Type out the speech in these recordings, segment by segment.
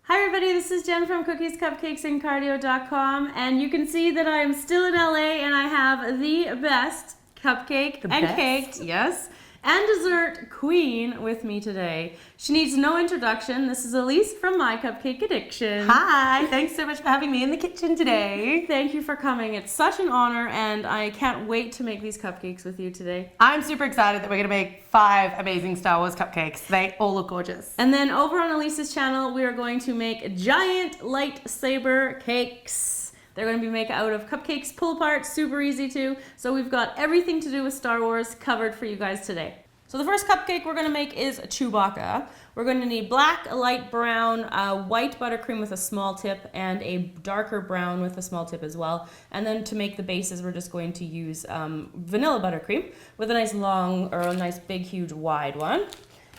Hi everybody, this is Jen from Cookies, Cupcakes, and Cardio.com, and you can see that I am still in LA and I have the best cupcake cake, yes, and dessert queen with me today. She needs no introduction. This is Elise from My Cupcake Addiction. Hi, thanks so much for having me in the kitchen today. Thank you for coming. It's such an honor and I can't wait to make these cupcakes with you today. I'm super excited that we're going to make 5 amazing Star Wars cupcakes. They all look gorgeous. And then over on Elise's channel, we are going to make giant lightsaber cakes. They're going to be made out of cupcakes, pull apart, super easy to. So we've got everything to do with Star Wars covered for you guys today. So the first cupcake we're going to make is a Chewbacca. We're going to need black, a light brown, white buttercream with a small tip, and a darker brown with a small tip as well. And then to make the bases, we're just going to use vanilla buttercream with a nice long, or a nice big, huge, wide one.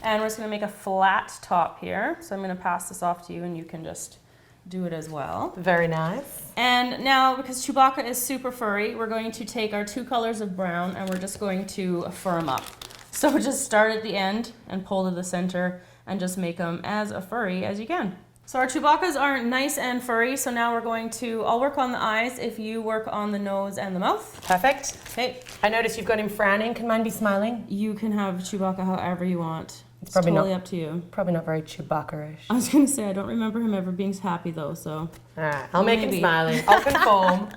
And we're just going to make a flat top here. So I'm going to pass this off to you and you can just do it as well. Very nice. And now, because Chewbacca is super furry, we're going to take our 2 colors of brown and we're just going to fur them up. So just start at the end and pull to the center and just make them as furry as you can. So our Chewbaccas are nice and furry, so now we're going to, I'll work on the eyes if you work on the nose and the mouth. Perfect. Okay. I noticed you've got him frowning. Can mine be smiling? You can have Chewbacca however you want. It's probably totally not, up to you. Probably not very Chewbacca-ish. I was going to say, I don't remember him ever being happy though, so. All right, I'll make him smiling. I'll conform.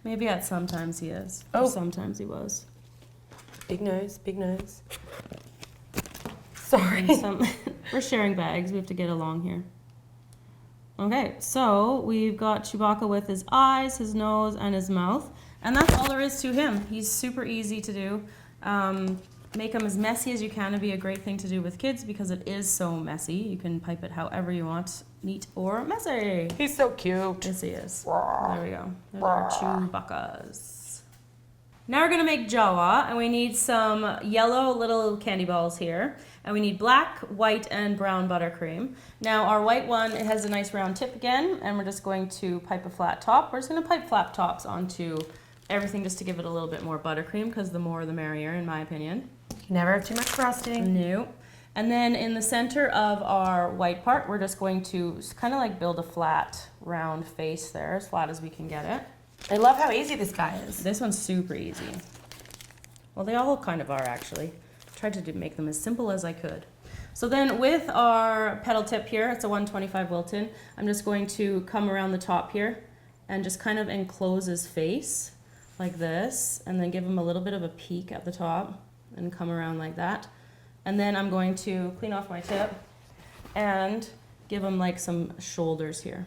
Maybe at sometimes he is. Oh. Or sometimes he was. Big nose, big nose. Sorry. We're sharing bags. We have to get along here. Okay, so we've got Chewbacca with his eyes, his nose, and his mouth. And that's all there is to him. He's super easy to do. Make him as messy as you can. It'd be a great thing to do with kids because it is so messy. You can pipe it however you want, neat or messy. He's so cute. Yes, he is. There we go. There's our Chewbaccas. Now we're gonna make Jawa, and we need some yellow little candy balls here. And we need black, white, and brown buttercream. Now our white one, it has a nice round tip again, and we're just going to pipe a flat top. We're just gonna pipe flat tops onto everything just to give it a little bit more buttercream, because the more the merrier, in my opinion. You never have too much frosting. No. And then in the center of our white part, we're just going to kind of like build a flat, round face there, as flat as we can get it. I love how easy this guy is. This one's super easy. Well, they all kind of are, actually. I tried to make them as simple as I could. So then with our petal tip here, it's a 125 Wilton, I'm just going to come around the top here and just kind of enclose his face like this, and then give him a little bit of a peak at the top and come around like that. And then I'm going to clean off my tip and give him like some shoulders here.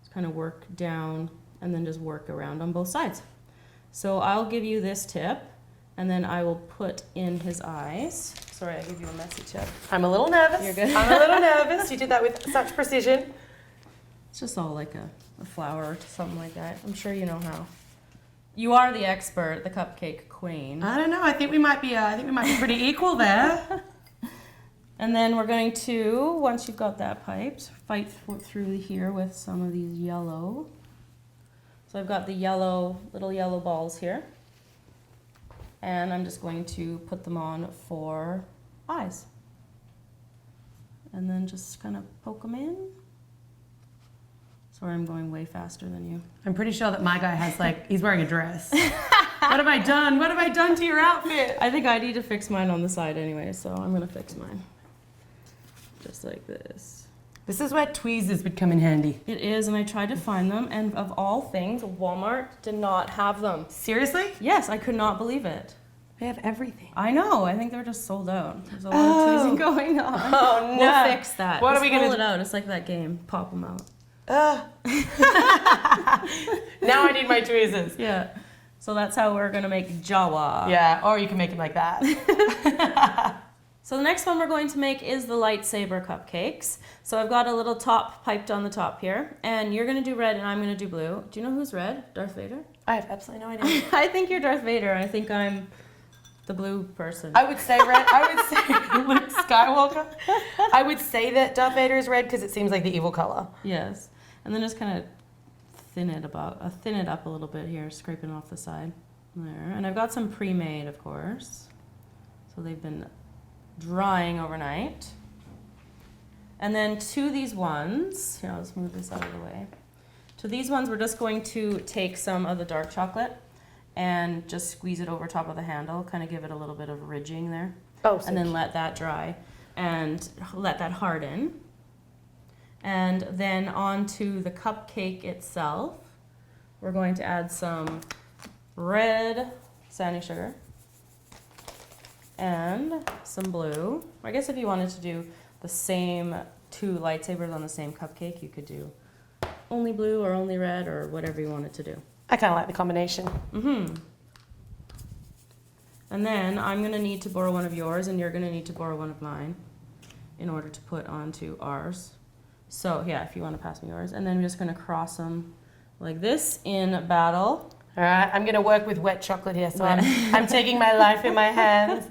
Just kind of work down and then just work around on both sides. So I'll give you this tip, and then I will put in his eyes. Sorry, I gave you a messy tip. I'm a little nervous. You're good. I'm a little nervous. You did that with such precision. It's just all like a flower or something like that. I'm sure you know how. You are the expert, the cupcake queen. I don't know. I think we might be pretty equal there. And then we're going to, once you've got that piped, fight through here with some of these yellow. So I've got the yellow, little yellow balls here. And I'm just going to put them on for eyes. And then just kind of poke them in. Sorry, I'm going way faster than you. I'm pretty sure that my guy has he's wearing a dress. What have I done? What have I done to your outfit? I think I need to fix mine on the side anyway, so I'm gonna fix mine. Just like this. This is where tweezers would come in handy. It is, and I tried to find them, and of all things, Walmart did not have them. Seriously? Yes, I could not believe it. They have everything. I know, I think they were just sold out. There's a lot of tweezing going on. Oh no. We'll fix that. What Just are we gonna pull it out? It's like that game. Pop them out. Now I need my tweezers. Yeah. So that's how we're gonna make Jawa. Yeah, or you can make it like that. So the next one we're going to make is the lightsaber cupcakes. So I've got a little top piped on the top here, and you're gonna do red and I'm gonna do blue. Do you know who's red? Darth Vader? I have absolutely no idea. I think you're Darth Vader. I think I'm the blue person. I would say red. I would say Luke Skywalker. I would say that Darth Vader is red because it seems like the evil color. Yes. And then just kind of thin it up a little bit here, scraping off the side. There. And I've got some pre-made, of course. So they've been drying overnight. And then to these ones, here, I'll just move this out of the way. To these ones, we're just going to take some of the dark chocolate and just squeeze it over top of the handle, kind of give it a little bit of ridging there. Oh, and then let that dry and let that harden. And then onto the cupcake itself, we're going to add some red sanding sugar and some blue. I guess if you wanted to do the same 2 lightsabers on the same cupcake, you could do only blue or only red or whatever you wanted to do. I kind of like the combination. And then I'm going to need to borrow one of yours, and you're going to need to borrow one of mine in order to put onto ours. So yeah, if you want to pass me yours. And then I'm just going to cross them like this in battle. All right, I'm going to work with wet chocolate here, so I'm taking my life in my hands.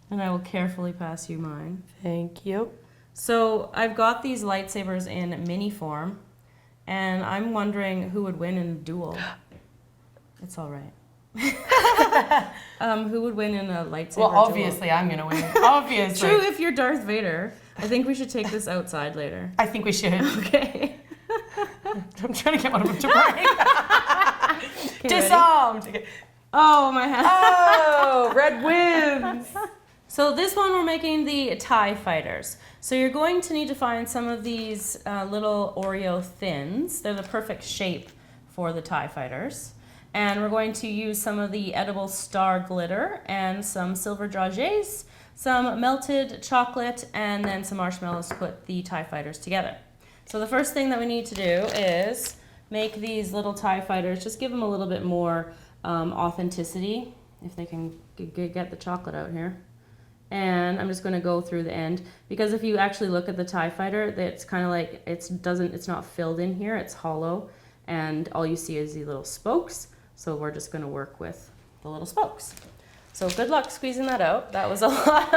And I will carefully pass you mine. Thank you. So I've got these lightsabers in mini form, and I'm wondering who would win in a duel. It's all right. Who would win in a lightsaber duel? Well, obviously I'm going to win. Obviously. True, if you're Darth Vader. I think we should take this outside later. I think we should. Okay. I'm trying to get one of them to break. Disarmed. Ready? Oh, my hand. Oh, red wins. So this one we're making the TIE Fighters. So you're going to need to find some of these little Oreo thins. They're the perfect shape for the TIE Fighters. And we're going to use some of the edible star glitter and some silver dragees, some melted chocolate, and then some marshmallows to put the TIE Fighters together. So the first thing that we need to do is make these little TIE Fighters, just give them a little bit more authenticity, if they can get the chocolate out here. And I'm just going to go through the end, because if you actually look at the TIE Fighter, it's kind of like it's not filled in here, it's hollow, and all you see is these little spokes. So we're just going to work with the little spokes. So good luck squeezing that out. That was a lot.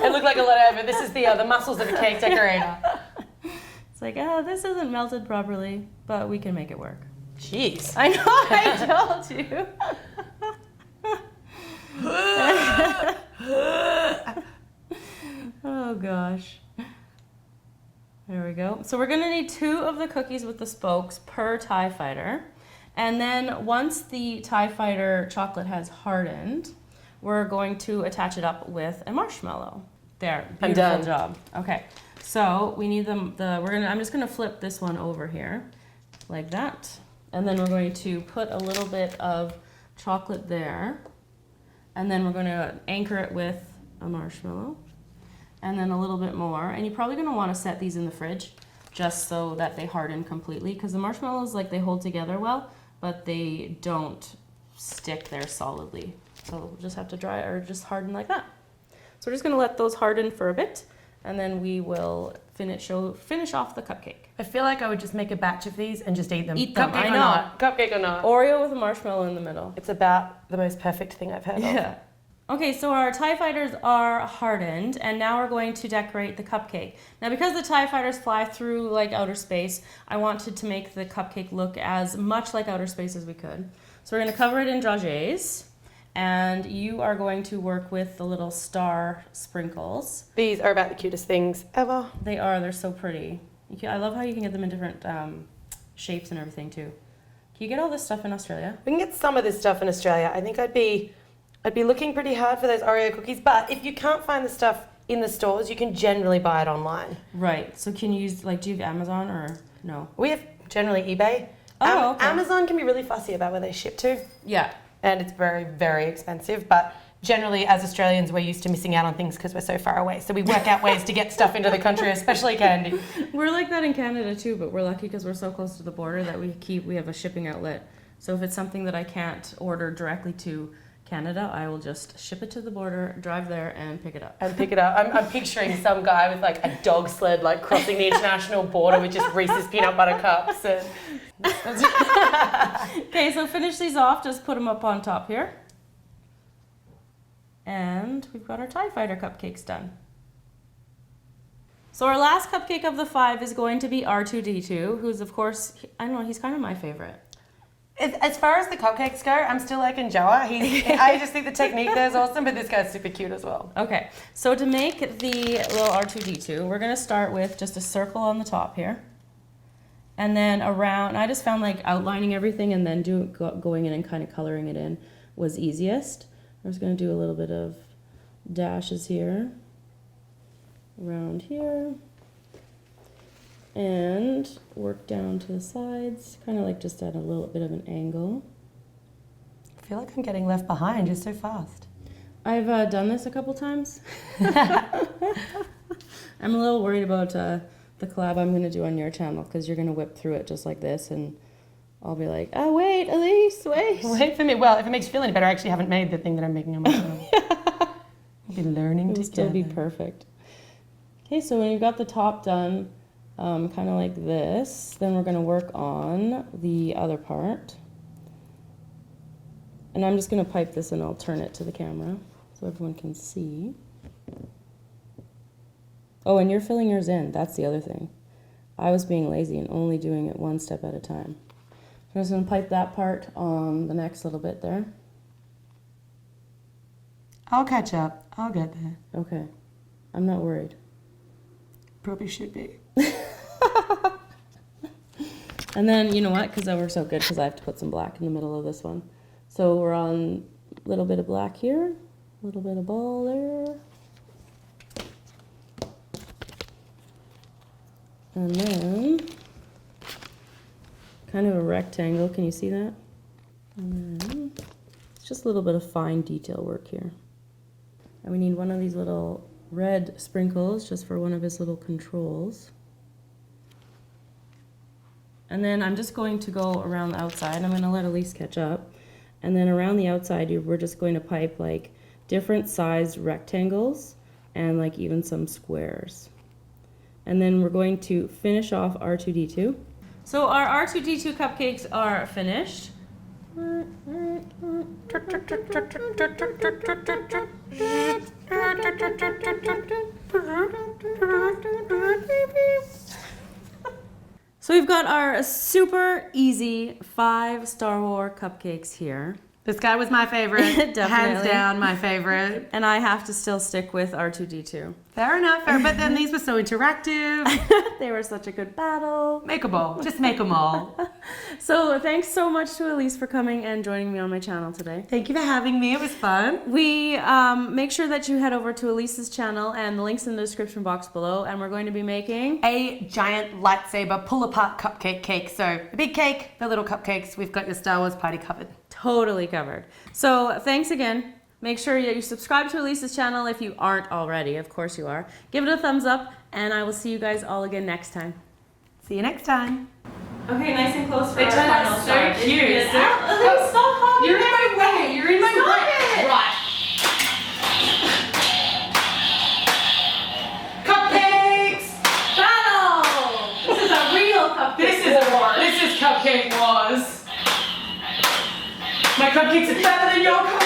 It looked like a lot of it. This is the muscles of a cake decorator. It's like, this isn't melted properly, but we can make it work. Jeez. I know, I told you. Oh gosh. There we go. So we're going to need 2 of the cookies with the spokes per TIE Fighter. And then once the TIE Fighter chocolate has hardened, we're going to attach it up with a marshmallow. There, beautiful I'm done. job. Okay, so we need them. I'm just gonna flip this one over here, like that, and then we're going to put a little bit of chocolate there, and then we're going to anchor it with a marshmallow, and then a little bit more. And you're probably gonna want to set these in the fridge just so that they harden completely, because the marshmallows, like, they hold together well, but they don't stick there solidly. So we'll just have to dry or just harden like that. So we're just gonna let those harden for a bit, and then we will finish off the cupcake. I feel like I would just make a batch of these and just eat them. Eat them, Cupcake I or know. not. Cupcake or not. Oreo with a marshmallow in the middle. It's about the most perfect thing I've heard of. Yeah. Okay, so our TIE Fighters are hardened, and now we're going to decorate the cupcake. Now, because the TIE Fighters fly through like outer space, I wanted to make the cupcake look as much like outer space as we could. So we're going to cover it in dragees, and you are going to work with the little star sprinkles. These are about the cutest things ever. They're so pretty. I love how you can get them in different shapes and everything too. Can you get all this stuff in Australia? We can get some of this stuff in Australia. I think I'd be looking pretty hard for those Oreo cookies, but if you can't find the stuff in the stores, you can generally buy it online. Right. So can you use, do you have Amazon or no? We have generally eBay. Oh, okay. Amazon can be really fussy about where they ship to. Yeah. And it's very, very expensive, but generally as Australians, we're used to missing out on things because we're so far away. So we work out ways to get stuff into the country, especially candy. We're like that in Canada too, but we're lucky because we're so close to the border that we have a shipping outlet. So if it's something that I can't order directly to Canada, I will just ship it to the border, drive there, and pick it up. I'm picturing some guy with like a dog sled, like crossing the international border with just Reese's peanut butter cups. And Okay, so finish these off. Just put them up on top here. And we've got our TIE Fighter cupcakes done. So our last cupcake of the 5 is going to be R2D2, who's, of course, I don't know, he's kind of my favorite. As far as the cupcakes go, I'm still liking Jawa. I just think the technique there is awesome, but this guy's super cute as well. Okay, so to make the little R2D2, we're gonna start with just a circle on the top here. And then around, I just found like outlining everything and then going in and kind of coloring it in was easiest. I'm just gonna do a little bit of dashes here, around here, and work down to the sides, kind of like just at a little bit of an angle. I feel like I'm getting left behind. You're so fast. I've done this a couple times. I'm a little worried about the collab I'm going to do on your channel because you're going to whip through it just like this and I'll be like, oh, wait, Elise, wait. Wait for me. Well, if it makes you feel any better, I actually haven't made the thing that I'm making on my channel. We'll be learning It'll still be perfect. Okay, so when you've got the top done, kind of like this, then we're going to work on the other part. And I'm just going to pipe this and I'll turn it to the camera so everyone can see. Oh, and you're filling yours in. That's the other thing. I was being lazy and only doing it one step at a time. I'm just going to pipe that part on the next little bit there. I'll catch up. I'll get there. Okay. I'm not worried. Probably should be. And then, you know what? Because that works out good because I have to put some black in the middle of this one. So we're on a little bit of black here, a little bit of ball there. And then kind of a rectangle. Can you see that? And then it's just a little bit of fine detail work here. And we need one of these little red sprinkles just for one of his little controls. And then I'm just going to go around the outside. I'm going to let Elise catch up. And then around the outside, we're just going to pipe like different sized rectangles and like even some squares. And then we're going to finish off R2D2. So our R2D2 cupcakes are finished. So we've got our super easy 5 Star Wars cupcakes here. This guy was my favorite. Definitely. Hands down my favorite. And I have to still stick with R2D2. Fair enough, but then these were so interactive. They were such a good battle. Make them all. Just make them all. So thanks so much to Elise for coming and joining me on my channel today. Thank you for having me. It was fun. We make sure that you head over to Elise's channel and the link's in the description box below. And we're going to be making a giant lightsaber pull-apart cupcake cake. So the big cake, the little cupcakes. We've got your Star Wars party covered. Totally covered. So thanks again. Make sure you subscribe to Elise's channel if you aren't already. Of course you are. Give it a thumbs up, and I will see you guys all again next time. See you next time. Okay, nice and close for They our turned final out so shot. Did you cute. get it out? Elise, stop hogging You're in my everything. way. You're in my Stop way. it. Right. Cupcakes! Battle! This is a real cupcake. This is a war. This is Cupcake Wars. My cupcakes are better than your cupcakes.